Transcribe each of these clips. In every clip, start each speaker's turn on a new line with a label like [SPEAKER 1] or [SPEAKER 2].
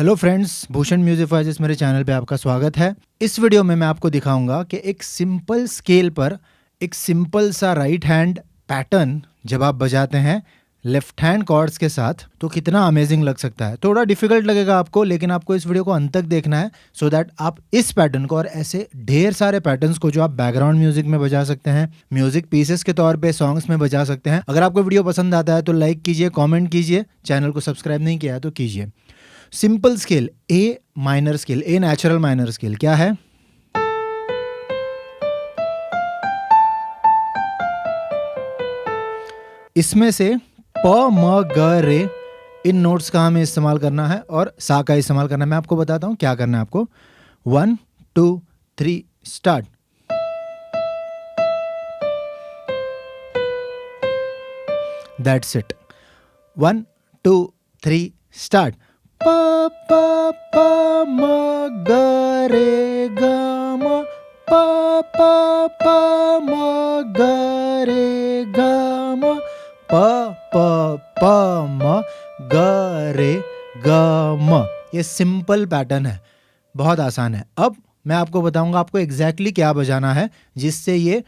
[SPEAKER 1] Hello friends, Bhushan music voyages मेरे channel पे आपका स्वागत है। इस वीडियो में मैं आपको दिखाऊंगा कि एक सिंपल स्केल पर एक सिंपल सा राइट हैंड पैटर्न जब आप बजाते हैं लेफ्ट हैंड कॉर्ड्स के साथ तो कितना अमेजिंग लग सकता है। थोड़ा डिफिकल्ट लगेगा आपको, लेकिन आपको इस वीडियो को अंत तक देखना है सो दैट आप इस पैटर्न को और ऐसे ढेर सारे पैटर्न्स को जो आप बैकग्राउंड म्यूजिक में बजा सकते हैं, म्यूजिक पीसेस के तौर पे सॉन्ग्स में बजा सकते हैं। अगर आपको वीडियो पसंद आता है तो लाइक कीजिए, कमेंट कीजिए, चैनल को सब्सक्राइब नहीं किया है तो कीजिए। Simple scale A minor scale, a natural minor scale क्या है? इसमें से प म ग रे इन नोट्स का हमें इस्तेमाल करना है और सा का इस्तेमाल करना है। मैं आपको बताता हूं क्या करना है आपको। 1 2 3 स्टार्ट। That's it. 1 2 3 स्टार्ट। प प प म ग रे ग म, प प प म ग रे ग म, प प प म ग रे ग म। ये सिंपल पैटर्न है, बहुत आसान है। अब मैं आपको बताऊंगा आपको एग्जैक्टली क्या बजाना है जिससे ये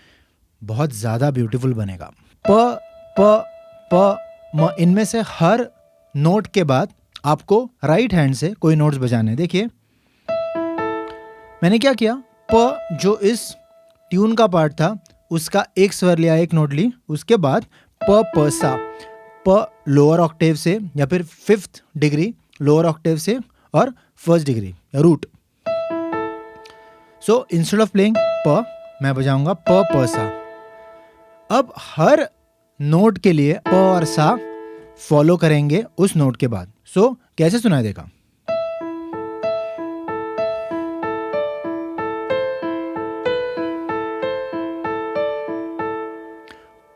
[SPEAKER 1] बहुत ज़्यादा ब्यूटीफुल बनेगा। प प प म, इनमें से हर नोट के बाद आपको राइट हैंड से कोई नोट्स बजाने हैं। देखिए मैंने क्या किया, प जो इस ट्यून का पार्ट था उसका एक स्वर लिया, एक नोट ली, उसके बाद प प सा, प लोअर ऑक्टेव से या फिर 5th डिग्री लोअर ऑक्टेव से और 1st degree root. So instead of playing प मैं बजाऊंगा प प सा। अब हर नोट के लिए प और सा फॉलो करेंगे उस नोट के बाद। सो कैसे सुनाई देगा?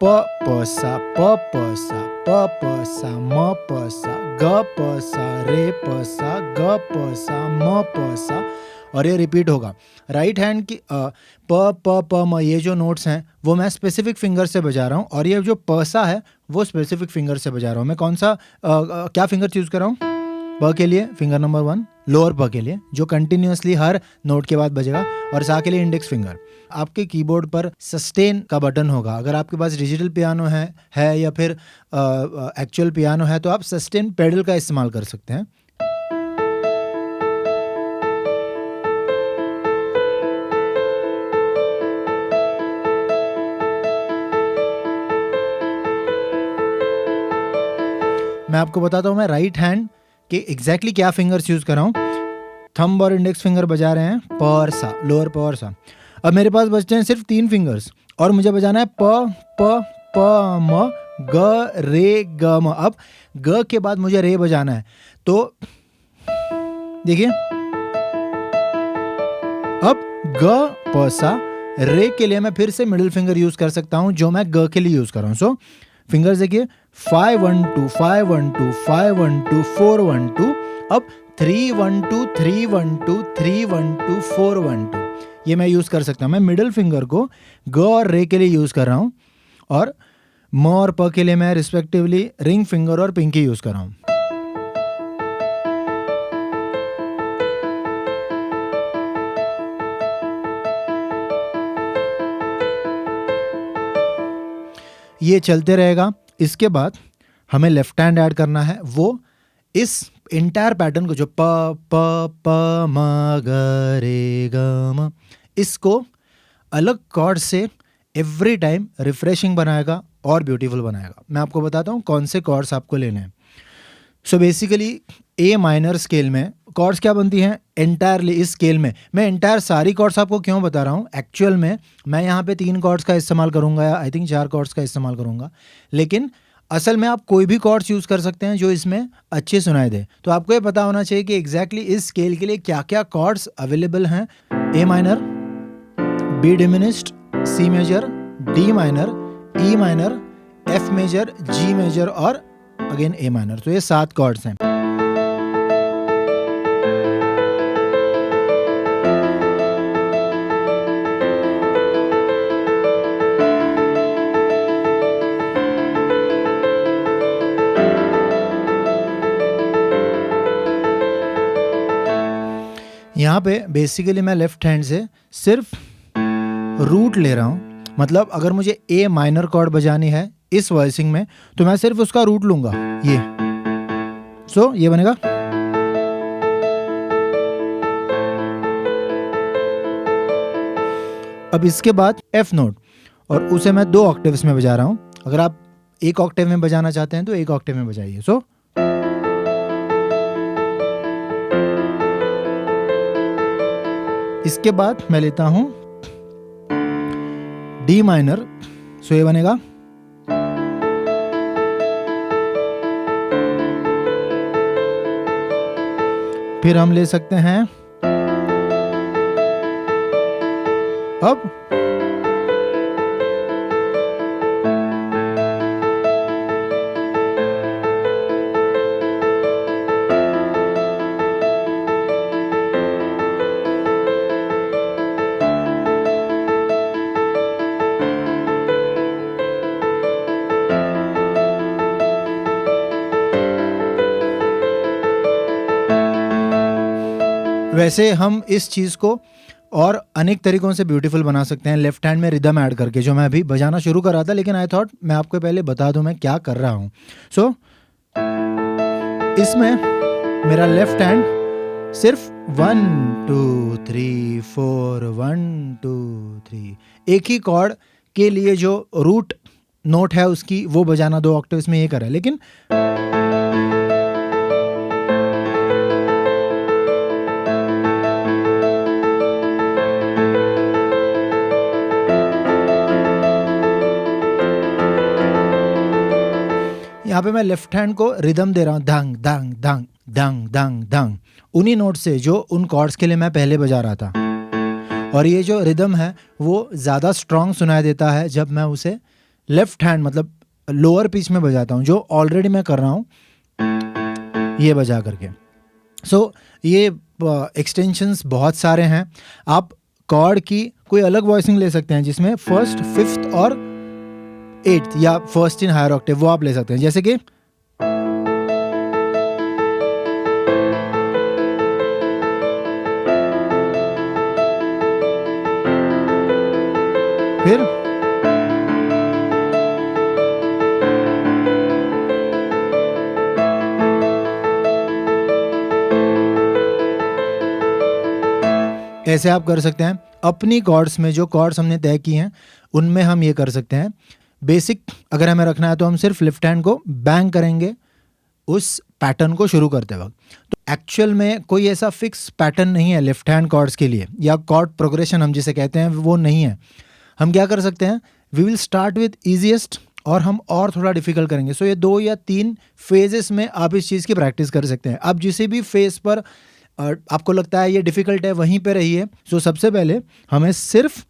[SPEAKER 1] प प सा प प सा प प सा म प सा ग प सा रे प सा ग प सा म प सा, और ये रिपीट होगा। राइट हैंड की प प प म ये जो नोट्स हैं वो मैं स्पेसिफिक फिंगर से बजा रहा हूँ, और ये जो प सा है वो स्पेसिफिक फिंगर से बजा रहा हूँ। मैं कौन सा क्या फिंगर चूज कर रहा हूँ? प के लिए फिंगर नंबर 1, लोअर प के लिए जो कंटिन्यूअसली हर नोट के बाद बजेगा, और सा के लिए इंडेक्स फिंगर। आपके कीबोर्ड पर सस्टेन का बटन होगा। अगर आपके पास डिजिटल पियानो है या फिर एक्चुअल पियानो है तो आप सस्टेन पेडल का इस्तेमाल कर सकते हैं। मैं आपको बताता हूँ मैं राइट हैंड के एग्जैक्टली क्या फिंगर्स यूज कर रहा हूँ। थंब और इंडेक्स फिंगर बजा रहे हैं प और सा, लोअर प और सा। अब मेरे पास बचते हैं सिर्फ 3 फिंगर्स और मुझे बजाना है प प प म ग रे ग म। अब ग के बाद मुझे रे बजाना है, तो देखिए अब ग प सा रे के लिए मैं फिर से मिडिल फिंगर यूज कर सकता हूं जो मैं ग के लिए यूज कर रहा हूं। सो फिंगर्स देखिए 5 1 2 5 1 2 5 1 2 4 1 2। अब 3 1 2 3 1 2 3 1 2 4 1 2 ये मैं यूज कर सकता हूं। मैं मिडिल फिंगर को ग और रे के लिए यूज कर रहा हूं, और म और प के लिए मैं रिस्पेक्टिवली रिंग फिंगर और पिंकी यूज कर रहा हूं। ये चलते रहेगा। इसके बाद हमें लेफ्ट हैंड ऐड करना है। वो इस इंटायर पैटर्न को जो प प प म ग रे ग म, इसको अलग कॉर्ड से एवरी टाइम रिफ्रेशिंग बनाएगा और ब्यूटीफुल बनाएगा। मैं आपको बताता हूँ कौन से कॉर्ड्स आपको लेने हैं। सो बेसिकली ए माइनर स्केल में कॉर्ड्स क्या बनती हैं एंटायरली। इस स्केल में मैं एंटायर सारी कॉर्ड्स आपको क्यों बता रहा हूँ, एक्चुअल में मैं यहाँ पे 3 कॉर्ड्स का इस्तेमाल करूँगा या आई थिंक 4 कॉर्ड्स का इस्तेमाल करूँगा, लेकिन असल में आप कोई भी कॉर्ड्स यूज़ कर सकते हैं जो इसमें अच्छे सुनाई दे। तो आपको ये पता होना चाहिए कि एग्जैक्टली इस स्केल के लिए क्या क्या कॉर्ड्स अवेलेबल हैं। A minor, B diminished, C major, D minor, E minor, F major, G major और अगेन ए माइनर। तो ये 7 कॉर्ड्स हैं। यहाँ पे बेसिकली मैं लेफ्ट हैंड से सिर्फ रूट ले रहा हूँ, मतलब अगर मुझे ए माइनर कॉर्ड बजानी है इस वॉइसिंग में तो मैं सिर्फ उसका रूट लूंगा, ये ये बनेगा। अब इसके बाद एफ नोट, और उसे मैं 2 ऑक्टेव्स में बजा रहा हूँ। अगर आप 1 ऑक्टेव में बजाना चाहते हैं तो 1 ऑक्टेव में बजाइए। इसके बाद मैं लेता हूं डी माइनर, ये बनेगा। फिर हम ले सकते हैं अब वैसे हम इस चीज़ को और अनेक तरीकों से ब्यूटीफुल बना सकते हैं लेफ्ट हैंड में रिदम ऐड करके, जो मैं अभी बजाना शुरू कर रहा था, लेकिन आई थॉट मैं आपको पहले बता दूं मैं क्या कर रहा हूं। इसमें मेरा लेफ्ट हैंड सिर्फ 1 2 3 4 1 2 3 एक ही कॉर्ड के लिए जो रूट नोट है उसकी वो बजाना 2 ऑक्टेव्स में ये कर रहा है, लेकिन यहाँ पे मैं लेफ्ट हैंड को रिदम दे रहा हूँ, धांग धांग धांग धांग धांग धांग, उन्हीं नोट से जो उन कॉर्ड्स के लिए मैं पहले बजा रहा था। और ये जो रिदम है वो ज़्यादा स्ट्रॉन्ग सुनाई देता है जब मैं उसे लेफ्ट हैंड मतलब लोअर पिच में बजाता हूँ, जो ऑलरेडी मैं कर रहा हूँ ये बजा करके। ये एक्सटेंशंस बहुत सारे हैं। आप कॉर्ड की कोई अलग वॉइसिंग ले सकते हैं जिसमें फर्स्ट, फिफ्थ और 8th या फर्स्ट इन हायर ऑक्टेव, वो आप ले सकते हैं, जैसे कि फिर ऐसे आप कर सकते हैं। अपनी कॉर्ड्स में जो कॉर्ड्स हमने तय की हैं उनमें हम ये कर सकते हैं। बेसिक अगर हमें रखना है तो हम सिर्फ लेफ्ट हैंड को बैंग करेंगे उस पैटर्न को शुरू करते वक्त। तो एक्चुअल में कोई ऐसा फिक्स पैटर्न नहीं है लेफ्ट हैंड कॉर्ड्स के लिए, या कॉर्ड प्रोग्रेशन हम जिसे कहते हैं वो नहीं है। हम क्या कर सकते हैं, we will start with easiest और हम और थोड़ा डिफिकल्ट करेंगे। ये 2 या 3 फेजेस में आप इस चीज़ की प्रैक्टिस कर सकते हैं। आप जिसे भी फेज पर आपको लगता है ये डिफ़िकल्ट है वहीं पे रहिए। सबसे पहले हमें सिर्फ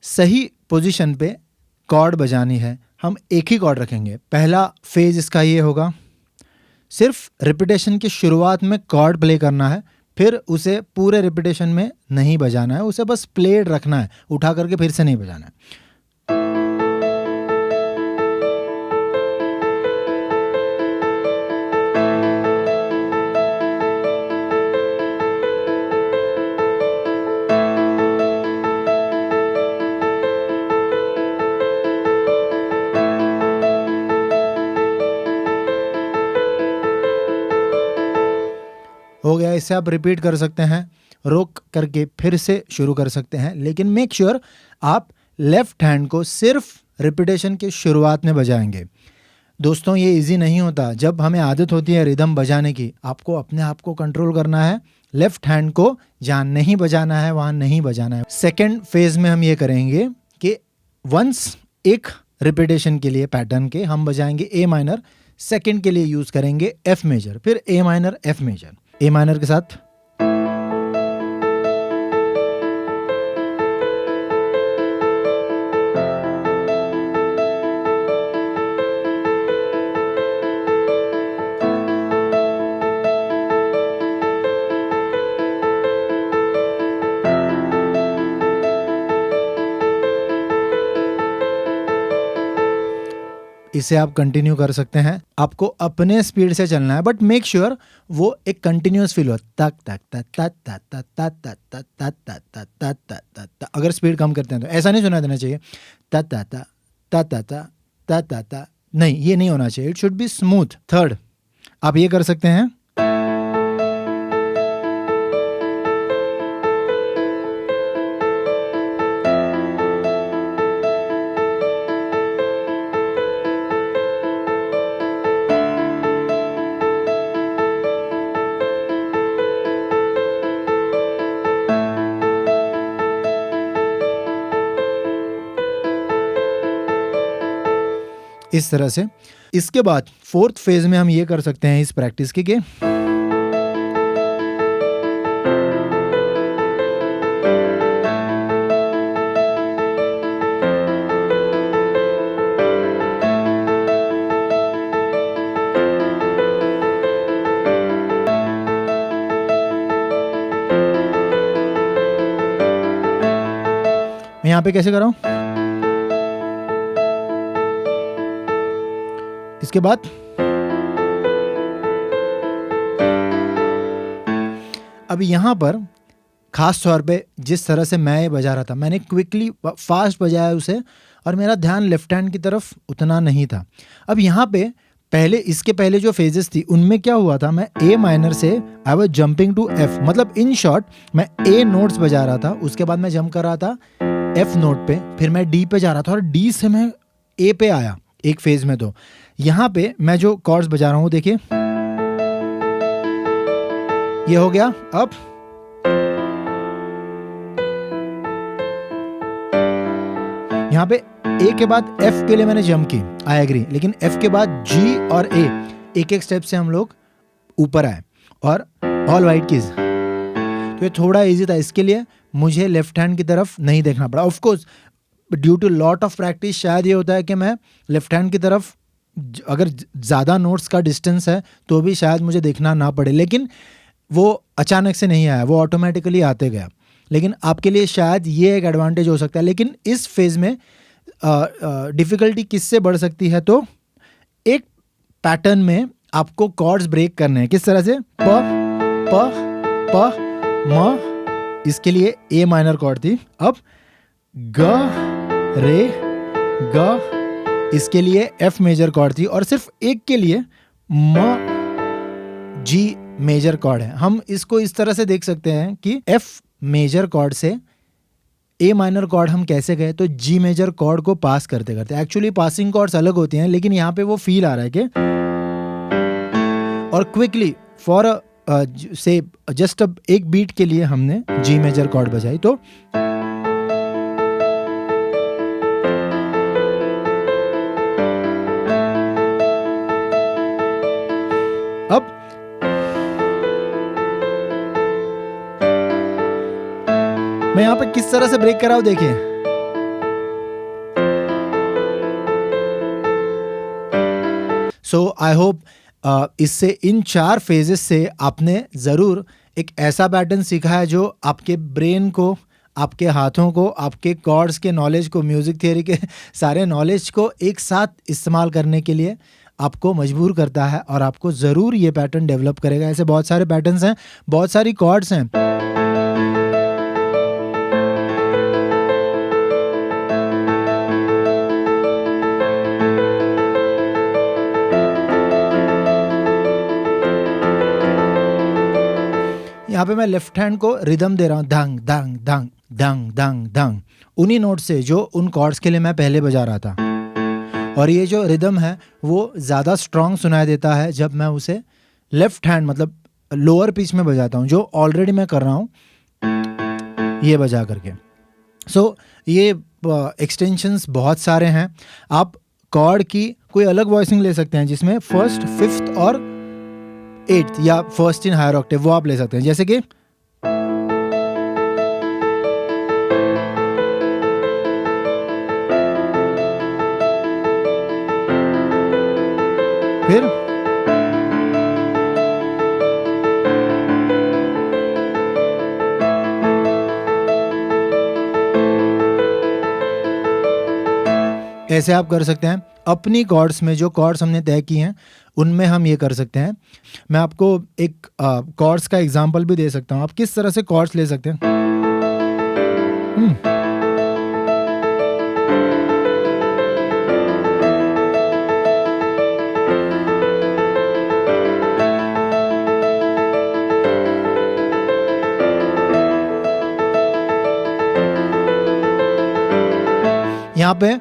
[SPEAKER 1] सही पोजीशन पे कॉर्ड बजानी है, हम एक ही कॉर्ड रखेंगे। पहला फेज इसका ये होगा, सिर्फ रिपीटेशन की शुरुआत में कॉर्ड प्ले करना है, फिर उसे पूरे रिपीटेशन में नहीं बजाना है, उसे बस प्लेड रखना है, उठा करके फिर से नहीं बजाना है। हो गया, इसे आप रिपीट कर सकते हैं, रोक करके फिर से शुरू कर सकते हैं, लेकिन मेक श्योर आप लेफ्ट हैंड को सिर्फ रिपीटेशन के शुरुआत में बजाएंगे। दोस्तों ये इजी नहीं होता। जब हमें आदत होती है रिदम बजाने की, आपको अपने आप को कंट्रोल करना है, लेफ्ट हैंड को जहाँ नहीं बजाना है वहाँ नहीं बजाना है। सेकेंड फेज में हम ये करेंगे कि वंस एक रिपीटेशन के लिए पैटर्न के हम बजाएंगे ए माइनर, सेकेंड के लिए यूज करेंगे एफ मेजर, फिर A minor F major, A minor के साथ इसे आप कंटिन्यू कर सकते हैं। आपको अपने स्पीड से चलना है, बट मेक श्योर वो एक कंटिन्यूअस फील हो, तक तक तक तक तक तक तक तक तक तक तक तक तक तक। अगर स्पीड कम करते हैं तो ऐसा नहीं सुना देना चाहिए, ता ता ता ता ता ता ता ता ता, नहीं, ये नहीं होना चाहिए। It should be smooth. Third, आप ये कर सकते हैं, इस तरह से। इसके बाद फोर्थ फेज में हम ये कर सकते हैं इस प्रैक्टिस के मैं यहाँ पे कैसे कर रहा हूँ। इसके बाद अब यहाँ पर खास तौर पे जिस तरह से मैं ये बजा रहा था, मैंने क्विकली फास्ट बजाया उसे और मेरा ध्यान लेफ्ट हैंड की तरफ उतना नहीं था। अब यहाँ पे इसके पहले जो फेजेस थी उनमें क्या हुआ था, मैं ए माइनर से I was jumping to F, मतलब इन शॉर्ट मैं ए नोट्स बजा रहा था, उसके बाद मैं जंप कर रहा था एफ नोट पे, फिर मैं डी पे जा रहा था और डी से मैं ए पे आया एक फेज में। तो यहाँ पे मैं जो कॉर्ड्स बजा रहा हूँ देखिए, ये हो गया। अब यहाँ पे ए के बाद एफ के लिए मैंने जंप की, आई एग्री, लेकिन एफ के बाद जी और ए एक एक स्टेप से हम लोग ऊपर आए और ऑल वाइट कीज। तो ये थोड़ा इजी था, इसके लिए मुझे लेफ्ट हैंड की तरफ नहीं देखना पड़ा। Of course due to lot of practice शायद ये होता है कि मैं लेफ्ट हैंड की तरफ अगर ज़्यादा नोट्स का डिस्टेंस है तो भी शायद मुझे देखना ना पड़े, लेकिन वो अचानक से नहीं आया, वो ऑटोमेटिकली आते गया। लेकिन आपके लिए शायद ये एक एडवांटेज हो सकता है। लेकिन इस फेज में डिफ़िकल्टी किससे बढ़ सकती है, तो एक पैटर्न में आपको कॉर्ड्स ब्रेक करने हैं। किस तरह से, प प प म, इसके लिए ए माइनर कॉर्ड थी। अब ग रे ग, इसके लिए एफ मेजर कॉर्ड थी और सिर्फ एक के लिए म जी मेजर कॉर्ड है। हम इसको इस तरह से देख सकते हैं कि एफ मेजर कॉर्ड से ए माइनर कॉर्ड हम कैसे गए, तो जी मेजर कॉर्ड को पास करते करते। एक्चुअली पासिंग कॉर्ड्स अलग होती हैं, लेकिन यहाँ पे वो फील आ रहा है कि, और क्विकली फॉर से जस्ट अब एक बीट के लिए हमने जी मेजर कॉर्ड बजाई। तो अब मैं यहां पे किस तरह से ब्रेक कर रहा हूं, देखिए। सो आई होप इससे, इन 4 फेजेस से आपने ज़रूर एक ऐसा पैटर्न सीखा है जो आपके ब्रेन को, आपके हाथों को, आपके कॉर्ड्स के नॉलेज को, म्यूज़िक थियोरी के सारे नॉलेज को एक साथ इस्तेमाल करने के लिए आपको मजबूर करता है और आपको ज़रूर ये पैटर्न डेवलप करेगा। ऐसे बहुत सारे पैटर्न्स हैं, बहुत सारी कॉर्ड्स हैं। यहाँ पे मैं लेफ्ट हैंड को रिदम दे रहा हूँ, धंग धंग धंग धंग धंग धंग, उन्हीं नोट से जो उन कॉर्ड्स के लिए मैं पहले बजा रहा था। और ये जो रिदम है वो ज़्यादा स्ट्रॉन्ग सुनाई देता है जब मैं उसे लेफ्ट हैंड, मतलब लोअर पिच में बजाता हूँ, जो ऑलरेडी मैं कर रहा हूँ ये बजा करके। सो ये एक्सटेंशंस बहुत सारे हैं। आप कॉर्ड की कोई अलग वॉइसिंग ले सकते हैं जिसमें फर्स्ट, फिफ्थ और एट्थ, या फर्स्ट इन हायर ऑक्टेव, वो आप ले सकते हैं। जैसे कि फिर ऐसे आप कर सकते हैं। अपनी कॉर्ड्स में जो कॉर्ड्स हमने तय की हैं उनमें हम ये कर सकते हैं। मैं आपको एक कॉर्ड्स का एग्जांपल भी दे सकता हूँ, आप किस तरह से कॉर्ड्स ले सकते हैं। यहाँ पे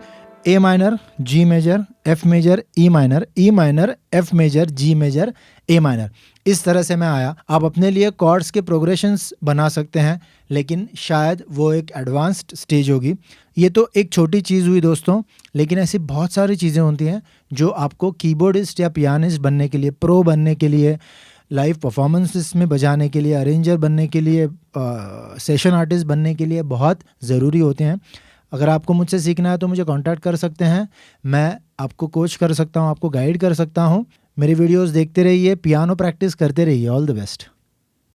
[SPEAKER 1] A minor, G major, F major, E minor, F major, G major, A minor, इस तरह से मैं आया। आप अपने लिए कॉर्ड्स के प्रोग्रेशंस बना सकते हैं, लेकिन शायद वो एक एडवांस्ड स्टेज होगी। ये तो एक छोटी चीज़ हुई दोस्तों, लेकिन ऐसी बहुत सारी चीज़ें होती हैं जो आपको कीबोर्डिस्ट या पियानिस्ट बनने के लिए, प्रो बनने के लिए, लाइव परफॉर्मेंसेस में बजाने के लिए, अरेंजर बनने के लिए, सेशन आर्टिस्ट बनने के लिए बहुत ज़रूरी होते हैं। अगर आपको मुझसे सीखना है तो मुझे कांटेक्ट कर सकते हैं, मैं आपको कोच कर सकता हूँ, आपको गाइड कर सकता हूँ। मेरी वीडियोस देखते रहिए, पियानो प्रैक्टिस करते रहिए। All the best.